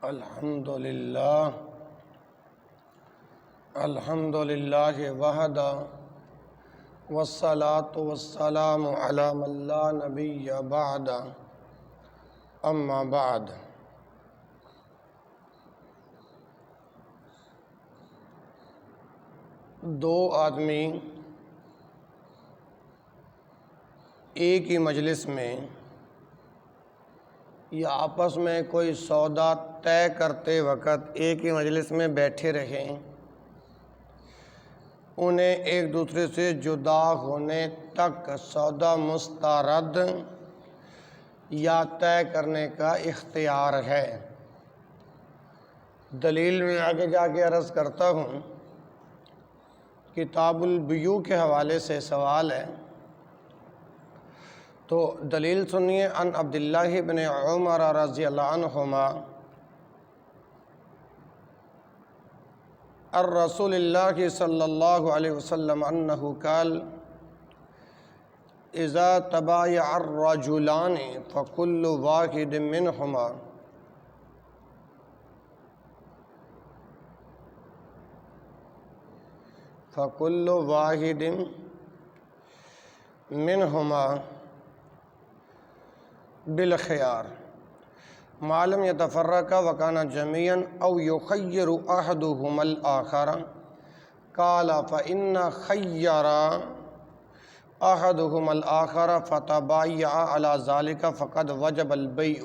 الحمدللہ وحدہ والصلاة والسلام علی من لا نبی بعد اما بعد۔ دو آدمی ایک ہی مجلس میں یا آپس میں کوئی سودا طے کرتے وقت ایک ہی مجلس میں بیٹھے رہیں، انہیں ایک دوسرے سے جدا ہونے تک سودا مسترد یا طے کرنے کا اختیار ہے۔ دلیل میں آگے جا کے عرض کرتا ہوں۔ کتاب البیوع کے حوالے سے سوال ہے، تو دلیل سنیے۔ عن عبداللہ بن عمر رضی اللہ عنہما الرسول اللہ صلی اللہ علیہ وسلم انہ قال اذا تبایع الرجلان فکل واحد منہما بالخيار ما لم يتفرقا وكانا جميعا او يخير احدهما الاخر قال فإن خير احدهما الاخر فتبايع على ذلك فقد وجب البيع۔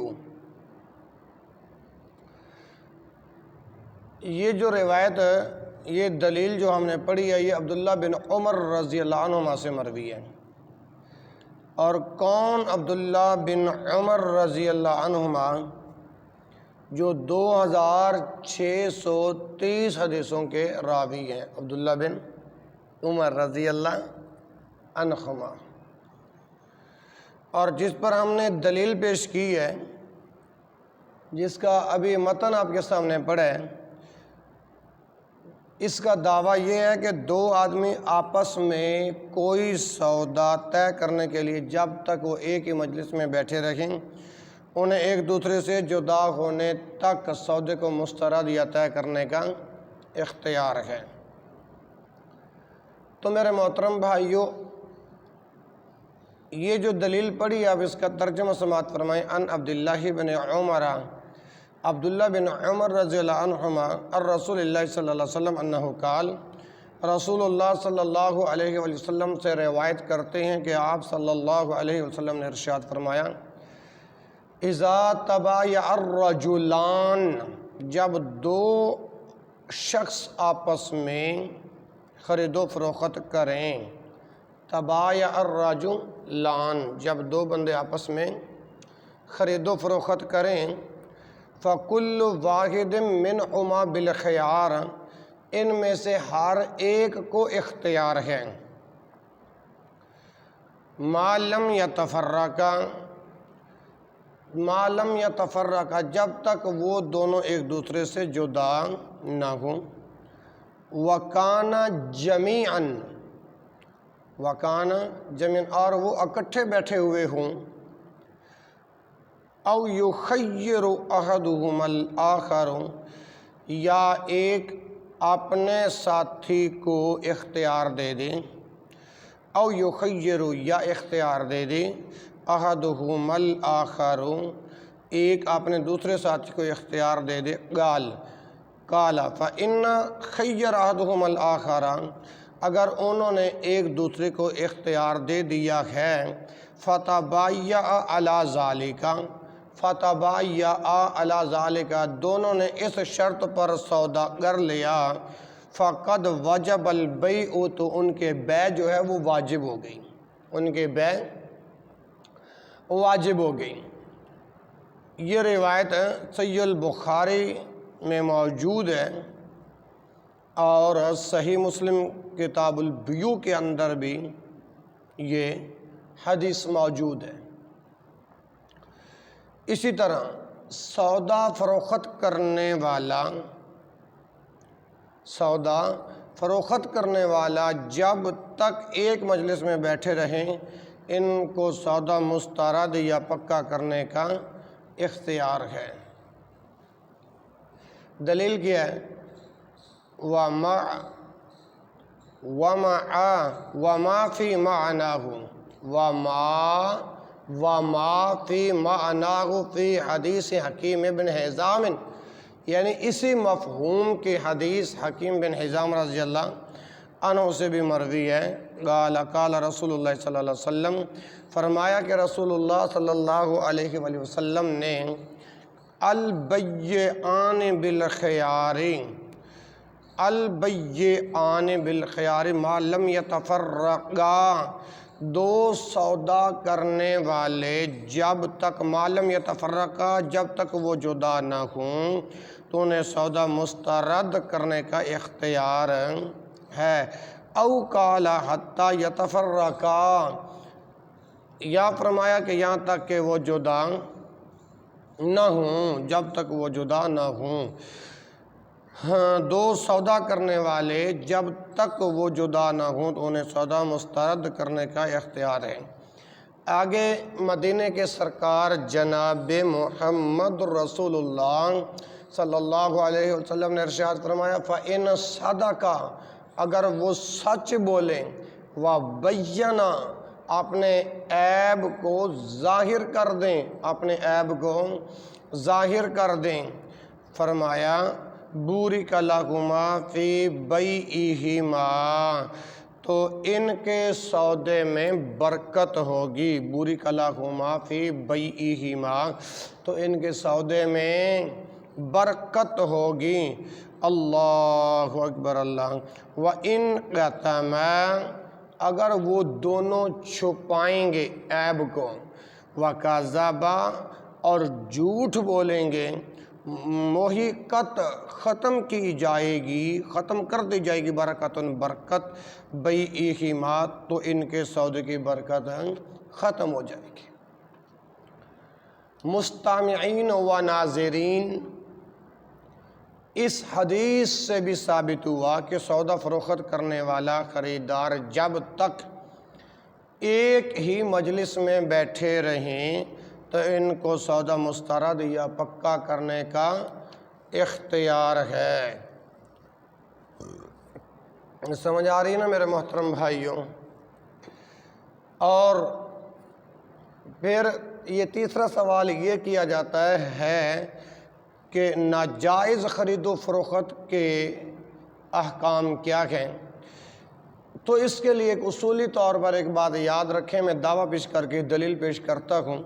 یہ جو روایت، یہ دلیل جو ہم نے پڑھی ہے، یہ عبداللہ بن عمر رضی اللہ عنہما سے مروی ہے۔ اور کون عبداللہ بن عمر رضی اللہ عنہما؟ جو 2630 حدیثوں کے راوی ہیں، عبداللہ بن عمر رضی اللہ عنہما۔ اور جس پر ہم نے دلیل پیش کی ہے، جس کا ابھی متن آپ کے سامنے پڑھا ہے، اس کا دعویٰ یہ ہے کہ دو آدمی آپس میں کوئی سودا طے کرنے کے لیے جب تک وہ ایک ہی مجلس میں بیٹھے رہیں، انہیں ایک دوسرے سے جدا ہونے تک سودے کو مسترد یا طے کرنے کا اختیار ہے۔ تو میرے محترم بھائیو، یہ جو دلیل پڑھی اب اس کا ترجمہ سماعت فرمائیں۔ عن عبداللہ بن عمر، عبداللہ بن عمر رضی اللہ عنہما الرسول اللہ صلی اللہ علیہ وسلم انہ قال، رسول اللہ صلی اللہ علیہ وسلم سے روایت کرتے ہیں کہ آپ صلی اللہ علیہ وسلم نے ارشاد فرمایا، اذا تبایع الرجلان، جب دو شخص آپس میں خرید و فروخت کریں، تبایع الرجلان، جب دو بندے آپس میں خرید و فروخت کریں، فکل واحد منہما بالخیار، ان میں سے ہر ایک کو اختیار ہے، ما لم یتفرقا، جب تک وہ دونوں ایک دوسرے سے جدا نہ ہوں، وکانا جمیعا، اور وہ اکٹھے بیٹھے ہوئے ہوں، او یخیر احدہما الاخر، یا ایک اپنے ساتھی کو اختیار دے دے، او یخیر، یا اختیار دے دے، احدہما الاخر، ایک اپنے دوسرے ساتھی کو اختیار دے دے، قال فإن خیر احدہما الاخر، اگر انہوں نے ایک دوسرے کو اختیار دے دیا ہے، فتبایع علی ذالک، دونوں نے اس شرط پر سودا کر لیا، فقد وجب البیع، تو ان کے بیع جو ہے وہ واجب ہو گئی، ان کے بیع واجب ہو گئی۔ یہ روایت صحیح البخاری میں موجود ہے، اور صحیح مسلم کتاب البیوع کے اندر بھی یہ حدیث موجود ہے۔ اسی طرح سودا فروخت کرنے والا جب تک ایک مجلس میں بیٹھے رہیں، ان کو سودا مسترد یا پکا کرنے کا اختیار ہے۔ دلیل کیا ہے؟ وما فی معناہ وما فی معناہ فی حدیث حکیم بن حزام، یعنی اسی مفہوم کی حدیث حکیم بن حزام رضی اللہ عنہ سے بھی مروی ہے۔ قال رسول اللہ صلی اللہ علیہ وسلم، فرمایا کہ رسول اللہ صلی اللہ علیہ وآلہ وسلم نے البیعان بالخیار ما لم یتفرقا، دو سودا کرنے والے جب تک ما لم یتفرقا، جب تک وہ جدا نہ ہوں تو انہیں سودا مسترد کرنے کا اختیار ہے۔ او قال حتی یتفرقا، یا فرمایا کہ یہاں تک کہ وہ جدا نہ ہوں، جب تک وہ جدا نہ ہوں۔ ہاں، دو سودا کرنے والے جب تک وہ جدا نہ ہوں تو انہیں سودا مسترد کرنے کا اختیار ہے۔ آگے مدینے کے سرکار جناب محمد رسول اللہ صلی اللہ علیہ وسلم نے ارشاد فرمایا فَإِنْ صَدَقَا، اگر وہ سچ بولیں، وَبَيَّنَا، اپنے عیب کو ظاہر کر دیں، اپنے عیب کو ظاہر کر دیں، فرمایا بورک لہما فی بیعہما، تو ان کے سودے میں برکت ہوگی۔ بورک لہما فی بیعہما، تو ان کے سودے میں برکت ہوگی۔ اللہ اکبر اللہ۔ وَإِنْ قَتَمَا، اگر وہ دونوں چھپائیں گے عیب کو، وَكَذَبَا، اور جھوٹ بولیں گے، محقت، ختم کی جائے گی، ختم کر دی جائے گی، برکت بیعہما، تو ان کے سودے کی برکت ختم ہو جائے گی۔ مستمعین و ناظرین، اس حدیث سے بھی ثابت ہوا کہ سودا فروخت کرنے والا خریدار جب تک ایک ہی مجلس میں بیٹھے رہیں تو ان کو سودا مسترد یا پکا کرنے کا اختیار ہے۔ سمجھ آ رہی ہے نا میرے محترم بھائیوں؟ اور پھر یہ تیسرا سوال یہ کیا جاتا ہے کہ ناجائز خرید و فروخت کے احکام کیا ہیں؟ تو اس کے لیے ایک اصولی طور پر ایک بات یاد رکھیں، میں دعویٰ پیش کر کے دلیل پیش کرتا ہوں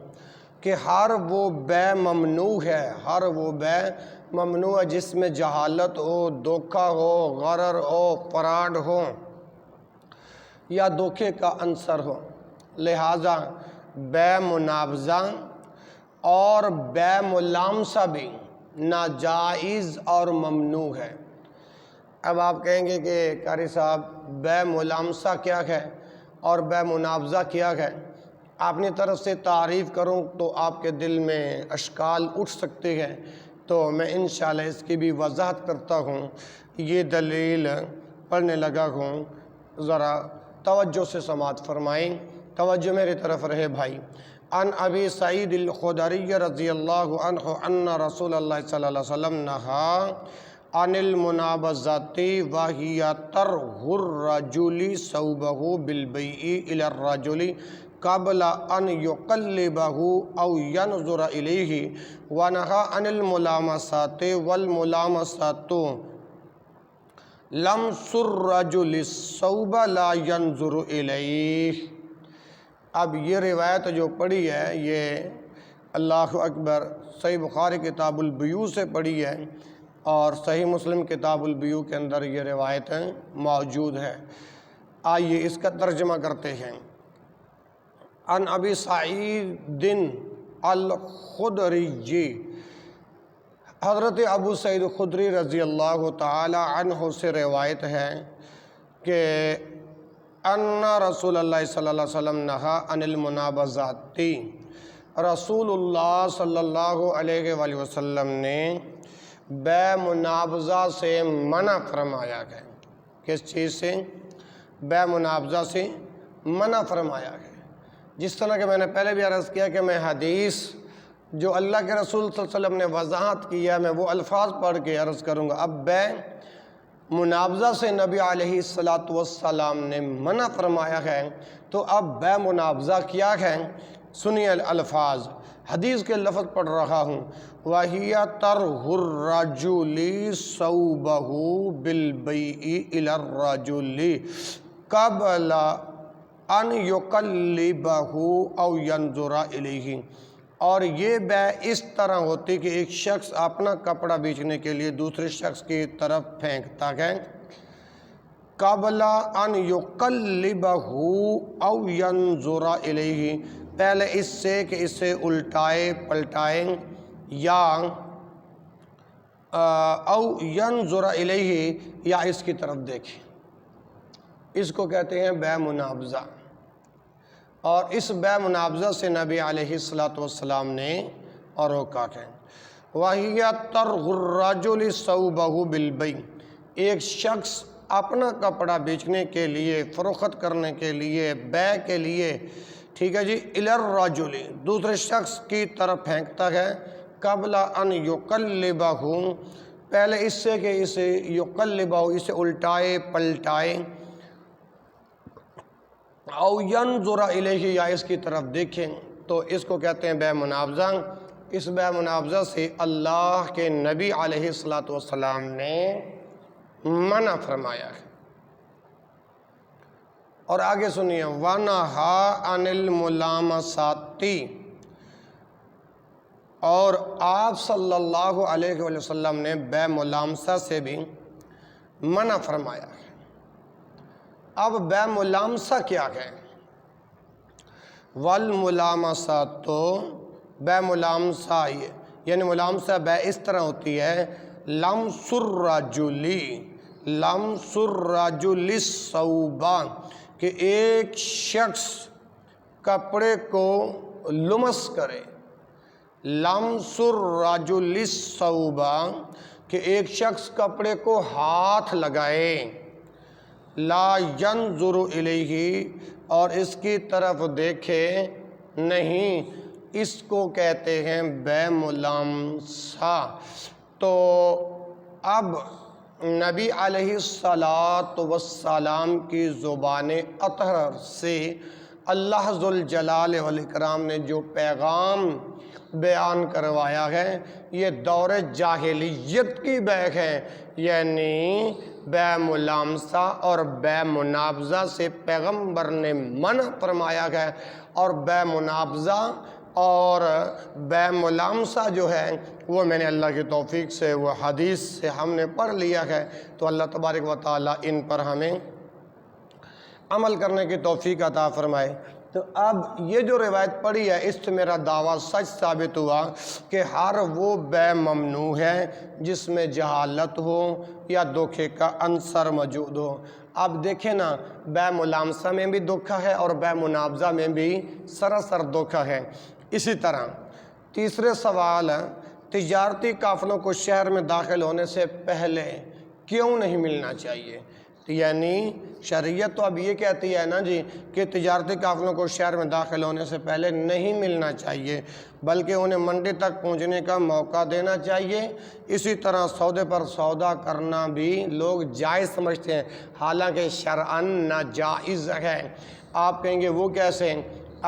کہ ہر وہ بیع ممنوع ہے، ہر وہ بیع ممنوع ہے جس میں جہالت ہو، دھوکہ ہو، غرر ہو، فراڈ ہو یا دھوکے کا عنصر ہو۔ لہٰذا بیع منابضہ اور بیع ملامسہ بھی ناجائز اور ممنوع ہے۔ اب آپ کہیں گے کہ قاری صاحب بیع ملامسہ کیا ہے اور بیع منابضہ کیا ہے؟ اپنی طرف سے تعریف کروں تو آپ کے دل میں اشکال اٹھ سکتے ہیں، تو میں انشاءاللہ اس کی بھی وضاحت کرتا ہوں۔ یہ دلیل پڑھنے لگا ہوں، ذرا توجہ سے سماعت فرمائیں، توجہ میری طرف رہے بھائی۔ عن ابی سعید الخدری رضی اللہ عنہ ان رسول اللہ صلی اللہ علیہ وسلم نہا عن المنابضۃ وہی طرح الرجل ثوبہ بالبیع الی الرجل قبل ان یقلبہ او ینظر الیہ، ونہا عن الملامسات والملامسات لمس الرجل الثوب لا ینظر الیہ۔ اب یہ روایت جو پڑھی ہے یہ اللہ اکبر صحیح بخاری کتاب البیوع سے پڑھی ہے اور صحیح مسلم کتاب البیوع کے اندر یہ روایت موجود ہے۔ آئیے اس کا ترجمہ کرتے ہیں۔ عن ابی سعید الخدری، حضرت ابو سعید خدری رضی اللہ تعالی عنہ سے روایت ہے کہ ان رسول اللہ صلی اللہ علیہ وسلم نہا عن المنابضات، رسول اللہ صلی اللہ علیہ وآلہ وسلم نے بیع منابضہ سے منع فرمایا ہے۔ کس چیز سے؟ بیع منابضہ سے منع فرمایا ہے۔ جس طرح کہ میں نے پہلے بھی عرض کیا کہ میں حدیث جو اللہ کے رسول صلی اللہ علیہ وسلم نے وضاحت کیا میں وہ الفاظ پڑھ کے عرض کروں گا۔ اب بے منابضہ سے نبی علیہ السلام نے منع فرمایا ہے، تو اب بے منابضہ کیا ہے؟ سنیے الفاظ، حدیث کے لفظ پڑھ رہا ہوں۔ وَهِيَ طَرْحُ الرَّجُلِ ثَوْبَهُ بِالْبَيْعِ إِلَى الرَّجُلِ قَبْلَ أَنْ يُقَلِّبَهُ أَوْ يَنْظُرَ إِلَيْهِ، اور یہ بے اس طرح ہوتی کہ ایک شخص اپنا کپڑا بیچنے کے لیے دوسرے شخص کی طرف پھینکتا ہے، قبل ان یقلبہ او ینظر الیہ، پہلے اس سے کہ اسے الٹائے پلٹائیں، یا او ینظر الیہ، یا اس کی طرف دیکھیں۔ اس کو کہتے ہیں بے منابضہ، اور اس بے منابضہ سے نبی علیہ السلام نے روکا ہے۔ وَهِيَ طَرْحُ الرَّجُلِ ثَوْبَهُ بِالْبَيْعِ، ایک شخص اپنا کپڑا بیچنے کے لیے، فروخت کرنے کے لیے، بیع کے لیے، ٹھیک ہے جی، إِلَى الرَّجُلِ، دوسرے شخص کی طرف پھینکتا ہے، قبل ان یقلبہ، پہلے اس سے کہ اسے یقلبہ، اسے الٹائے پلٹائے، او ینظر الیہ، یا اس کی طرف دیکھیں، تو اس کو کہتے ہیں بے منابضہ۔ اس بے منابضہ سے اللہ کے نبی علیہ السلام نے منع فرمایا ہے۔ اور آگے سنیے، وَنَهَا عَنِ الْمُلَامَسَاتِ، اور آپ صلی اللہ علیہ وسلم نے بے ملامسہ سے بھی منع فرمایا ہے۔ اب بے ملامسہ کیا ہے؟ والملامسہ، تو بے ملامسہ یعنی ملامسہ بے اس طرح ہوتی ہے، لمس الرجل الثوب، کہ ایک شخص کپڑے کو لمس کرے، لمس الرجل الثوب، کہ ایک شخص کپڑے کو ہاتھ لگائے، لا ینظر الیہ، اور اس کی طرف دیکھے نہیں، اس کو کہتے ہیں بے ملامسہ۔ تو اب نبی علیہ السلام کی زبان اطہر سے اللہ ذوالجلال والاکرام نے جو پیغام بیان کروایا ہے، یہ دور جاہلیت کی بے ہے، یعنی بے ملامسہ اور بے منابضہ سے پیغمبر نے منع فرمایا ہے، اور بے منابضہ اور بے ملامسہ جو ہے وہ میں نے اللہ کی توفیق سے وہ حدیث سے ہم نے پڑھ لیا ہے، تو اللہ تبارک و تعالیٰ ان پر ہمیں عمل کرنے کی توفیق عطا فرمائے۔ تو اب یہ جو روایت پڑھی ہے، اس سے میرا دعویٰ سچ ثابت ہوا کہ ہر وہ بے ممنوع ہے جس میں جہالت ہو یا دھوکے کا عنصر موجود ہو۔ اب دیکھیں نا، بے ملامسہ میں بھی دھوکہ ہے اور بے منابضہ میں بھی سراسر دھوکہ ہے۔ اسی طرح تیسرے سوال، تجارتی قافلوں کو شہر میں داخل ہونے سے پہلے کیوں نہیں ملنا چاہیے؟ یعنی شریعت تو اب یہ کہتی ہے نا جی کہ تجارتی قافلوں کو شہر میں داخل ہونے سے پہلے نہیں ملنا چاہیے، بلکہ انہیں منڈی تک پہنچنے کا موقع دینا چاہیے۔ اسی طرح سودے پر سودا کرنا بھی لوگ جائز سمجھتے ہیں، حالانکہ شرعاً ناجائز ہے۔ آپ کہیں گے وہ کیسے؟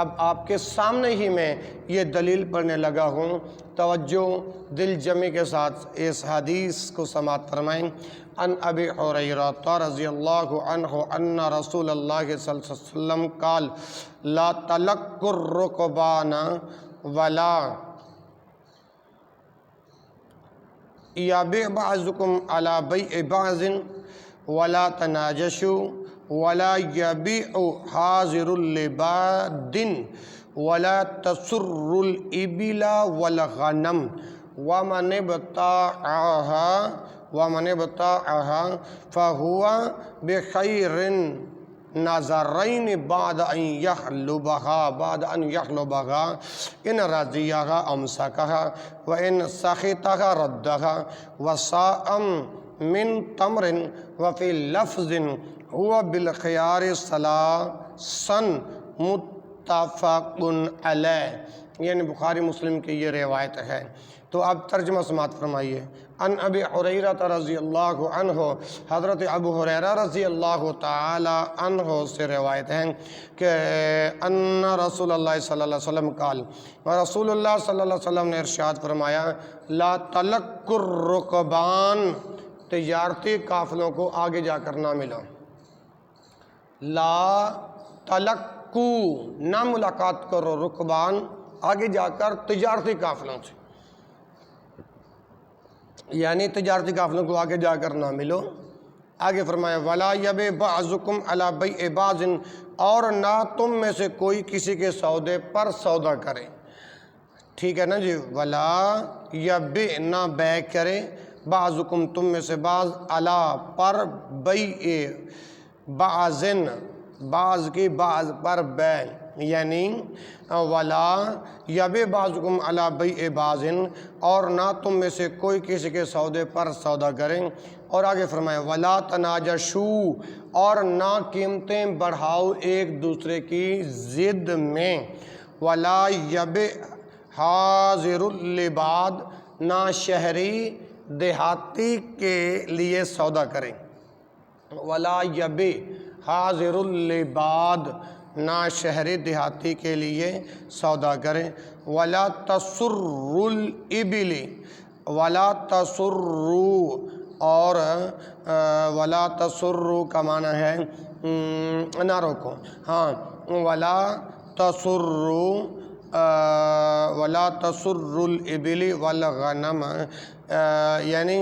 اب آپ کے سامنے ہی میں یہ دلیل پڑھنے لگا ہوں، توجہ دل جمی کے ساتھ اس حدیث کو سماعت فرمائیں۔ عن ابی ہریرہ رضی اللہ عنہ ان رسول اللہ صلی اللہ علیہ وسلم قال لا تلقوا الرکبان ولا یبیع بعضکم علی بیع بعض ولا تناجشوا ولا یبیع حاضر لباد ولا تسر الابل والغنم ومن ابتاعها فهو بخير نظرين بعد ان يحلبها ان رضيها امسكها وان سخطها ردها وصاع من تمر وفي لفظ هو بالخيار ثلاثا متفقن علیہ، یعنی بخاری مسلم کی یہ روایت ہے۔ تو اب ترجمہ سماعت فرمائیے۔ ان ابی ہریرہ رضی اللہ عنہ، حضرت ابو ہریرہ رضی اللہ تعالی عنہ سے روایت ہے کہ ان رسول اللہ صلی اللہ علیہ وسلم قال، رسول اللہ صلی اللہ علیہ وسلم نے ارشاد فرمایا، لا تلق الرکبان، تجارتی قافلوں کو آگے جا کر نہ ملو۔ لا تلقو، نہ ملاقات کرو، رکبان آگے جا کر تجارتی قافلوں سے، یعنی تجارتی قافلوں کو آگے جا کر نہ ملو۔ آگے فرمایا ولا یبع بعضکم علی بیع بعض، اور نہ تم میں سے کوئی کسی کے سودے پر سودا کرے، ٹھیک ہے نا جی۔ ولا یبع، نہ بیع کرے، بعضکم تم میں سے بعض، علی پر، بیع بعض، بعض کی بعض پر بیع، یعنی ولا یبع بعضکم علی بیع بعض، اور نہ تم میں سے کوئی کسی کے سودے پر سودا کریں۔ اور آگے فرمایا ولا تناجشوا، اور نہ قیمتیں بڑھاؤ ایک دوسرے کی ضد میں۔ ولا یبع حاضر لباد، نہ شہری دیہاتی کے لیے سودا کریں۔ ولا یبع حاضر لباد، نہ شہری دیہاتی کے لیے سودا کریں۔ ولا تسر الابل، ولا تسروا، اور ولا تسروا کا معنی ہے نہ روکو، ہاں، ولا تسروا، ولا تسر الابل والغنم، یعنی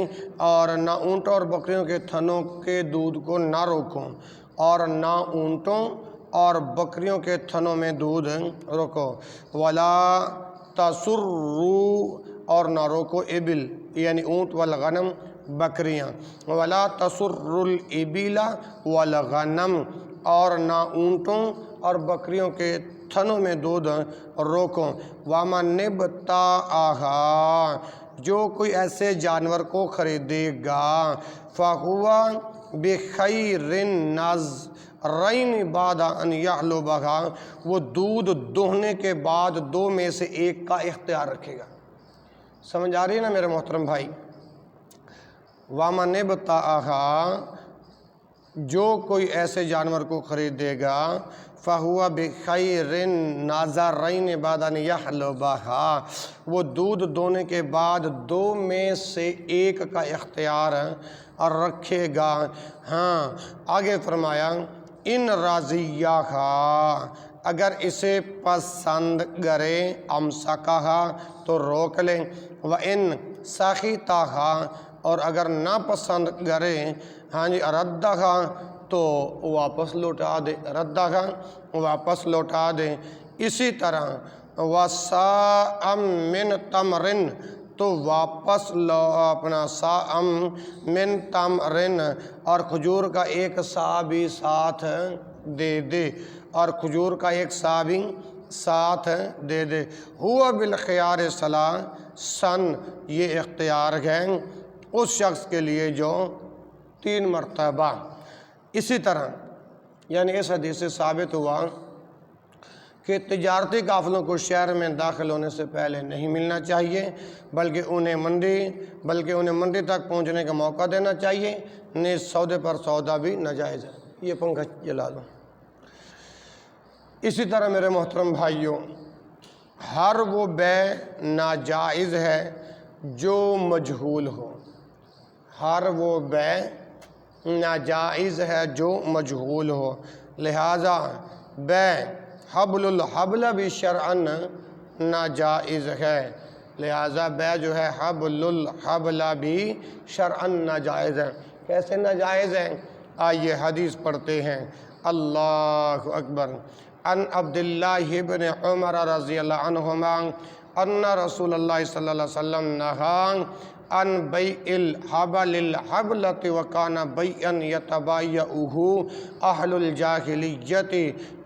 اور نہ اونٹوں اور بکریوں کے تھنوں کے دودھ کو نہ روکو، اور نہ اونٹوں اور بکریوں کے تھنوں میں دودھ روکو۔ ولا تسروا، اور نہ روکو، ابل یعنی اونٹ، والغنم بکریاں۔ ولا تسر الابل والغنم، اور نہ اونٹوں اور بکریوں کے تھنوں میں دودھ روکو۔ ومن ابتاعہا، جو کوئی ایسے جانور کو خریدے گا، فہو بخیر النظرین بعد ان یحلبھا، وہ دودھ دوہنے کے بعد دو میں سے ایک کا اختیار رکھے گا۔ سمجھ آ رہی ہے نا میرے محترم بھائی؟ ومن ابتاعہا، جو کوئی ایسے جانور کو خریدے گا، فہو بخیر النظرین بعد ان یحلبھا، وہ دودھ دونے کے بعد دو میں سے ایک کا اختیار رکھے گا۔ ہاں، آگے فرمایا ان رضیہا، اگر اسے پسند کرے، امسکہا، تو روک لے، وان سخطہا، اور اگر نا پسند کرے، ہاں جی، ردہا، تو واپس لوٹا دے، ردہا واپس لوٹا دے۔ اسی طرح وصاع من تمر، تو واپس اپنا صاع من تمر، اور کھجور کا ایک صاع بھی ساتھ دے دے، اور کھجور کا ایک صاع بھی ساتھ دے دے۔ ہوا بالخیار ثلاثاً، یہ اختیار ہے اس شخص کے لیے جو 3 مرتبہ۔ اسی طرح یعنی اس حدیث سے ثابت ہوا کہ تجارتی قافلوں کو شہر میں داخل ہونے سے پہلے نہیں ملنا چاہیے، بلکہ انہیں منڈی تک پہنچنے کا موقع دینا چاہیے۔ نیز سودے پر سودا بھی ناجائز ہے۔ یہ پنکھا جلا دو۔ اسی طرح میرے محترم بھائیوں، ہر وہ بیع ناجائز ہے جو مجہول ہو، ہر وہ بیع ناجائز ہے جو مجہول ہو، لہذا بیع حبل الحبل بھی شرعاً ناجائز ہے، لہذا بیع جو ہے حبل الحبل بھی شرعاً ناجائز ہے۔ کیسے ناجائز ہے؟ آئیے حدیث پڑھتے ہیں۔ اللہ اکبر۔ ان عبداللہ بن عمر رضی اللہ عنہما ان رسول اللہ صلی اللہ علیہ وسلم نہا عن بیع الحبل الحبلۃ وکان بیعا یتبایعہ اہل الجاہلیۃ،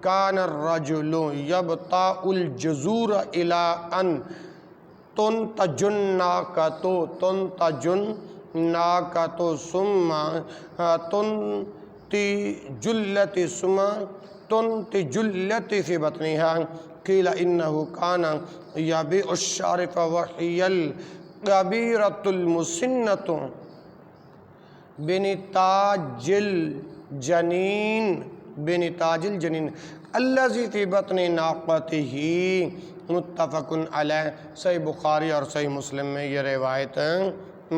کان الرجل یبتاع الجزور الی ان تنتج الناقۃ ثم تنتج التي ثم تنتج التي في بطنها قيل إنه كان يبيع الشارف وهي الكبيرة المسنة بنتاج الجنين الذي في بطن ناقته متفق علیہ۔ صحیح بخاری اور صحیح مسلم میں یہ روایت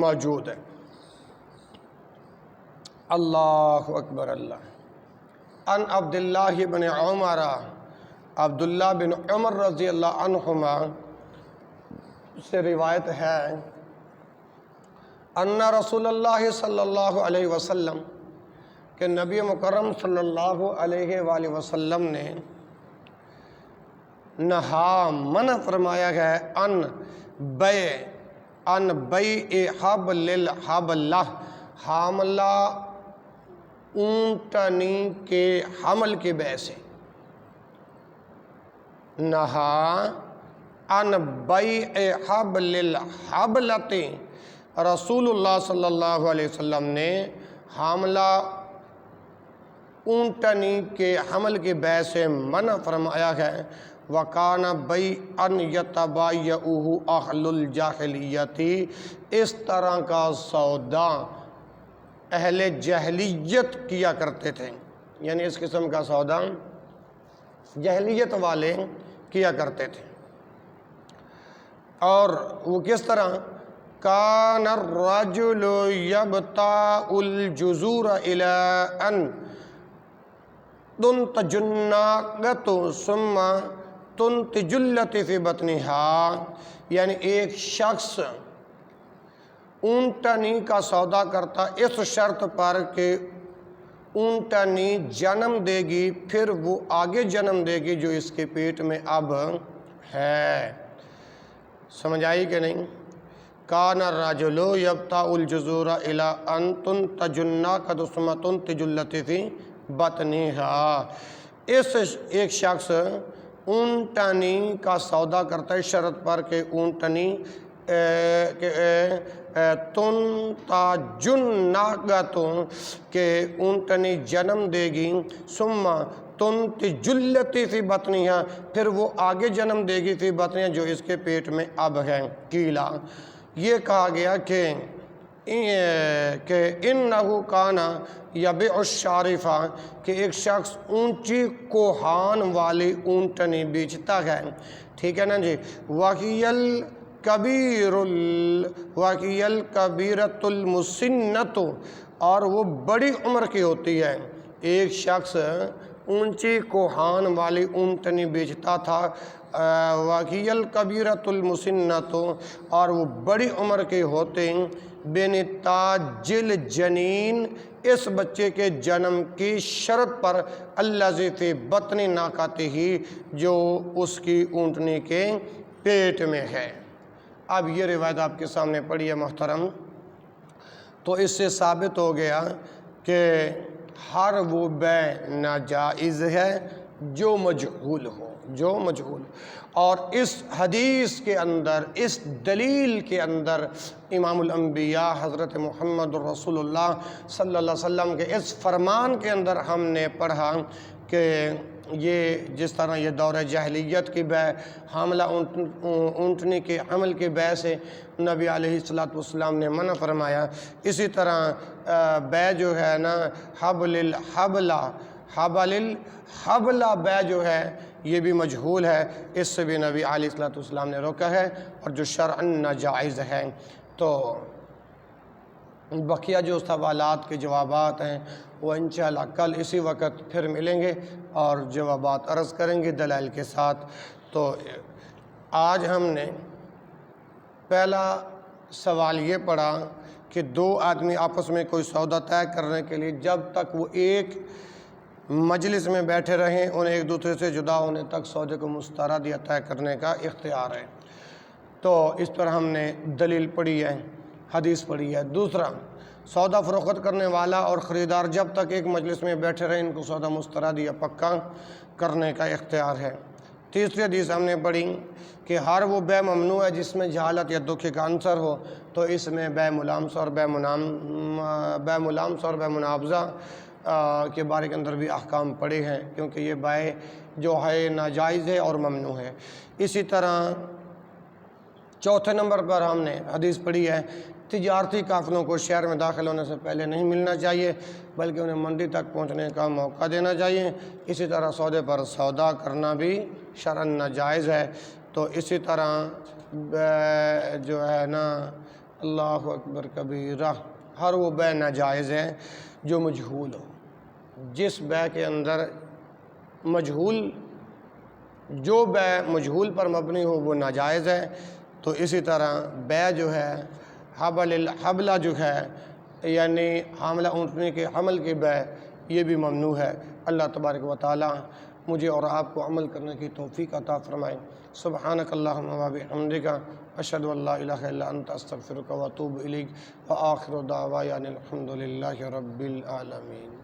موجود ہے۔ اللہ اکبر اللہ۔ ان عبداللہ بن عمر، عبداللہ بن عمر رضی اللہ عنہما سے روایت ہے ان رسول اللہ صلی اللہ علیہ وسلم کہ نبی مکرم صلی اللہ علیہ وآلہ وسلم نے نہا منع فرمایا ہے ان بیع حبل الحبلہ، حاملہ اونٹنی کے حمل کے بیع سے، نہا ان بیع حبل الحبلۃ، رسول اللہ صلی اللہ علیہ وسلم نے حاملہ اونٹنی کے حمل کے بیع سے منع فرمایا ہے۔ وَكَانَ بَيْعًا يَتَبَايَعُهُ أَهْلُ الْجَاهِلِيَّةِ، اس طرح کا سودا اہل جاہلیت کیا کرتے تھے، یعنی اس قسم کا سودا جاہلیت والے کیا کرتے تھے۔ اور وہ کس طرح؟ كَانَ الرَّجُلُ يَبْتَاعُ الْجُزُورَ إِلَىٰ أَن تنتج الناقۃ ثم تنتج التی فی بطنها، یعنی ایک شخص اونٹنی کا سودا کرتا اس شرط پر کہ اونٹنی جنم دے گی، پھر وہ آگے جنم دے گی جو اس کے پیٹ میں اب ہے۔ سمجھ آئی کہ نہیں؟ کان الرجل یبتاع الجزور الی ان تنتج الناقۃ ثم تنتج التی فی بطنها، اس ایک شخص اونٹنی کا سودا کرتا ہے شرط پر کہ اونٹنی تنتج الناقۃ، کہ اونٹنی جنم دے گی، ثم تنتج التی فی بطنها، پھر وہ آگے جنم دے گی فی بطنها جو اس کے پیٹ میں اب ہے۔ قیلا، یہ کہا گیا کہ انہو کانا یبیع الشارفہ، کہ ایک شخص اونچی کوہان والی اونٹنی بیچتا ہے، ٹھیک ہے نا جی۔ وَهِيَ الْكَبِيرَةُ الْمُسِنَّةُ، اور وہ بڑی عمر کی ہوتی ہے۔ ایک شخص اونچی کوہان والی اونٹنی بیچتا تھا، وَهِيَ الْكَبِيرَةُ الْمُسِنَّةُ، اور وہ بڑی عمر کے ہوتے، بِنِتَاجِ الْجَنِينِ، اس بچے کے جنم کی شرط پر، الَّذِي فِي بَطْنِ نَاقَتِهِ، جو اس کی اونٹنی کے پیٹ میں ہے۔ اب یہ روایت آپ کے سامنے پڑھی ہے محترم، تو اس سے ثابت ہو گیا کہ ہر وہ بیع ناجائز ہے جو مجہول ہو، جو مجہول۔ اور اس حدیث کے اندر، اس دلیل کے اندر، امام الانبیاء حضرت محمد رسول اللہ صلی اللہ علیہ وسلم کے اس فرمان کے اندر ہم نے پڑھا کہ یہ جس طرح یہ دور جاہلیت کی بیع، حاملہ اونٹنی کے حمل کے بیع سے نبی علیہ السلام نے منع فرمایا، اسی طرح بیع جو ہے نا حبل الحبلہ بیع جو ہے یہ بھی مجہول ہے، اس سے بھی نبی علیہ السلام نے روکا ہے، اور جو شرعاً ناجائز ہے۔ تو بقیہ جو سوالات کے جوابات ہیں وہ انشاءاللہ کل اسی وقت پھر ملیں گے اور جوابات عرض کریں گے دلائل کے ساتھ۔ تو آج ہم نے پہلا سوال یہ پڑھا کہ دو آدمی آپس میں کوئی سودا طے کرنے کے لیے جب تک وہ ایک مجلس میں بیٹھے رہیں، انہیں ایک دوسرے سے جدا ہونے تک سودے کو مسترد یا طے کرنے کا اختیار ہے۔ تو اس پر ہم نے دلیل پڑھی ہے، حدیث پڑھی ہے۔ دوسرا، سودا فروخت کرنے والا اور خریدار جب تک ایک مجلس میں بیٹھے رہیں ان کو سودا مسترد یا پکا کرنے کا اختیار ہے۔ تیسری حدیث ہم نے پڑھی کہ ہر وہ بیع ممنوع ہے جس میں جہالت یا دھوکے کا عنصر ہو، تو اس میں بیع ملامسہ اور بیع منابضہ کے بارے کے اندر بھی احکام پڑے ہیں، کیونکہ یہ بیع جو ہے ناجائز ہے اور ممنوع ہے۔ اسی طرح چوتھے نمبر پر ہم نے حدیث پڑھی ہے، تجارتی قافلوں کو شہر میں داخل ہونے سے پہلے نہیں ملنا چاہیے، بلکہ انہیں منڈی تک پہنچنے کا موقع دینا چاہیے۔ اسی طرح سودے پر سودا کرنا بھی شرعاً ناجائز ہے۔ تو اسی طرح جو ہے نا، اللہ اکبر کبیرہ، ہر وہ بیع ناجائز ہے جو مجہول ہو۔ جس بیع کے اندر جو بیع مجہول پر مبنی ہو وہ ناجائز ہے۔ تو اسی طرح بیع جو ہے حبلہ جو ہے، یعنی حاملہ اونٹنے کے حمل کی بیع، یہ بھی ممنوع ہے۔ اللہ تبارک و تعالی مجھے اور آپ کو عمل کرنے کی توفیق عطا فرمائے۔ سبحانک اللہم و بحمدک، اشہد ان لا الہ الا انت، استغفرک و اتوب الیک، وآخر دعوانا الحمد للہ رب العالمین۔